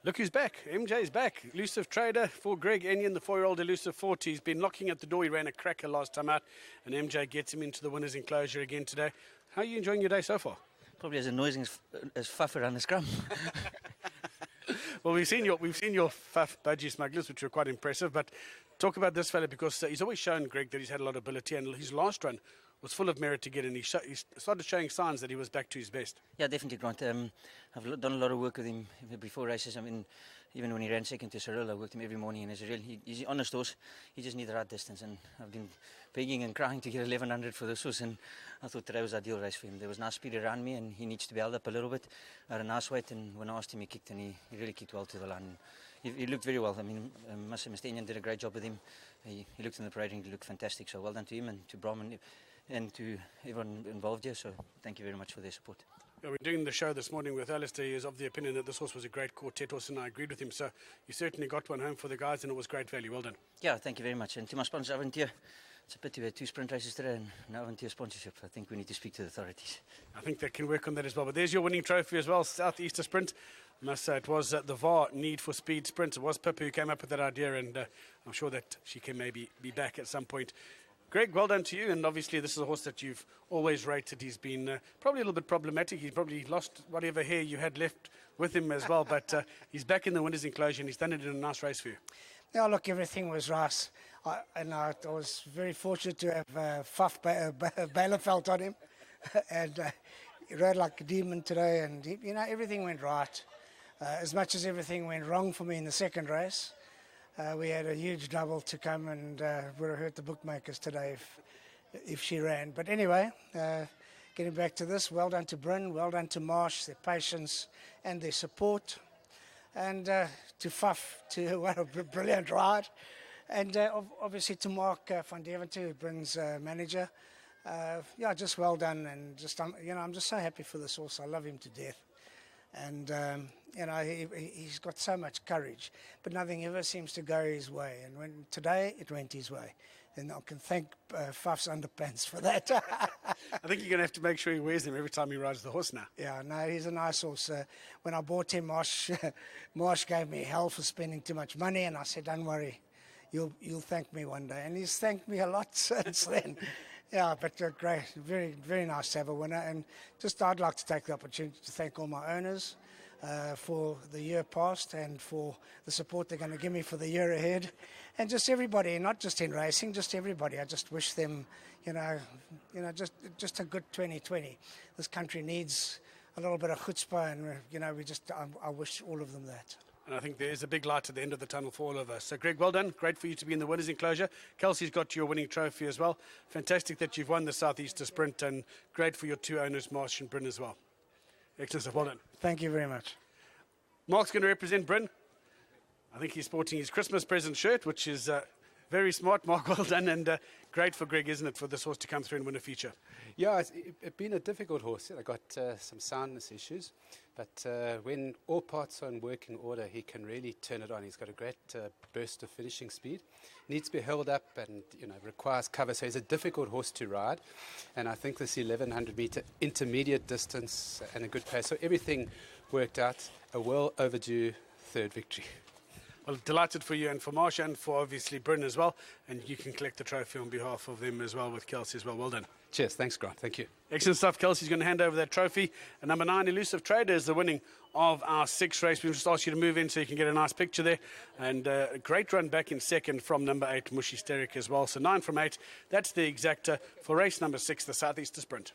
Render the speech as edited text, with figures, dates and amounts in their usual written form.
Look who's back. MJ's back. Elusive Trader for Greg Enion, the 4-year-old Elusive 40. He's been knocking at the door. He ran a cracker last time out, and MJ gets him into the winner's enclosure again today. How are you enjoying your day so far? Probably as annoying as Fuff around the scrum. Well, we've seen your Fuff budgie smugglers, which were quite impressive. But talk about this fella, because he's always shown, Greg, that he's had a lot of ability, and his last run was full of merit to get in. He started showing signs that he was back to his best. Yeah, definitely, Grant. I've done a lot of work with him before races. I mean, even when he ran second to Cyril, I worked him every morning, and he's an honest horse. He just needs the right distance, and I've been begging and crying to get 1100 for this horse, and I thought today was the ideal race for him. There was nice speed around me, and he needs to be held up a little bit at a nice weight, and when I asked him, he kicked, and he really kicked well to the line. He looked very well. I mean, Mr. Enion did a great job with him. He looked in the parade ring, he looked fantastic, so well done to him and to Brahman and to everyone involved here, so thank you very much for their support. Yeah, we're doing the show this morning with Alistair. He is of the opinion that this horse was a great quartet horse, and I agreed with him, so you certainly got one home for the guys, and it was great value. Well done. Yeah, thank you very much. And to my sponsor, Aventia, it's a pity we had 2 sprint races today and no Aventia sponsorship. I think we need to speak to the authorities. I think they can work on that as well. But there's your winning trophy as well, Southeaster Sprint. I must say it was the VAR Need for Speed Sprint. It was Pippa who came up with that idea, and I'm sure that she can maybe be back at some point. Greg, well done to you, and obviously this is a horse that you've always rated. He's been probably a little bit problematic. He's probably lost whatever hair you had left with him as well, but he's back in the winner's enclosure, and he's done it in a nice race for you. Yeah, look, everything was right. I was very fortunate to have Fuff Bielefeld on him, and he rode like a demon today, and everything went right. As much as everything went wrong for me in the second race, we had a huge double to come, and would have hurt the bookmakers today if she ran. But anyway, getting back to this, well done to Bryn, well done to Marsh, their patience and their support, and to Fuff, to what a brilliant ride, and obviously to Mark van Deventer, Bryn's manager. Yeah, just well done, and just I'm just so happy for this horse. I love him to death. And, he's got so much courage, but nothing ever seems to go his way. And when today it went his way, and I can thank Fuff's underpants for that. I think you're going to have to make sure he wears them every time he rides the horse now. Yeah, no, he's a nice horse. When I bought him, Marsh gave me hell for spending too much money, and I said, don't worry, you'll thank me one day. And he's thanked me a lot since then. Yeah, but great, very, very nice to have a winner. And I'd like to take the opportunity to thank all my owners for the year past and for the support they're going to give me for the year ahead. And just everybody, not just in racing, just everybody. I just wish them, just a good 2020. This country needs a little bit of chutzpah, and, I wish all of them that. And I think there's a big light at the end of the tunnel for all of us. So, Greg, well done. Great for you to be in the winner's enclosure. Kelsey's got your winning trophy as well. Fantastic that you've won the Southeaster Sprint, and great for your 2 owners, Marsh and Bryn, as well. Excellent stuff. Well done. Thank you very much. Mark's going to represent Bryn. I think he's sporting his Christmas present shirt, which is very smart. Mark, well done, and great for Greg, isn't it, for this horse to come through and win a feature? Yeah, it's been a difficult horse. I got some soundness issues, but when all parts are in working order, he can really turn it on. He's got a great burst of finishing speed. Needs to be held up and requires cover. So he's a difficult horse to ride, and I think this 1100 meter intermediate distance and a good pace. So everything worked out. A well overdue 3rd victory. Well, delighted for you and for Marsh and for obviously Bryn as well. And you can collect the trophy on behalf of them as well with Kelsey as well. Well done. Cheers. Thanks, Grant. Thank you. Excellent stuff. Kelsey's going to hand over that trophy. And number 9, Elusive Trader, is the winning of our 6th race. We'll just ask you to move in so you can get a nice picture there. And a great run back in second from number 8, Mushy Steric as well. So 9 from 8. That's the exacta for race number 6, the Southeaster Sprint.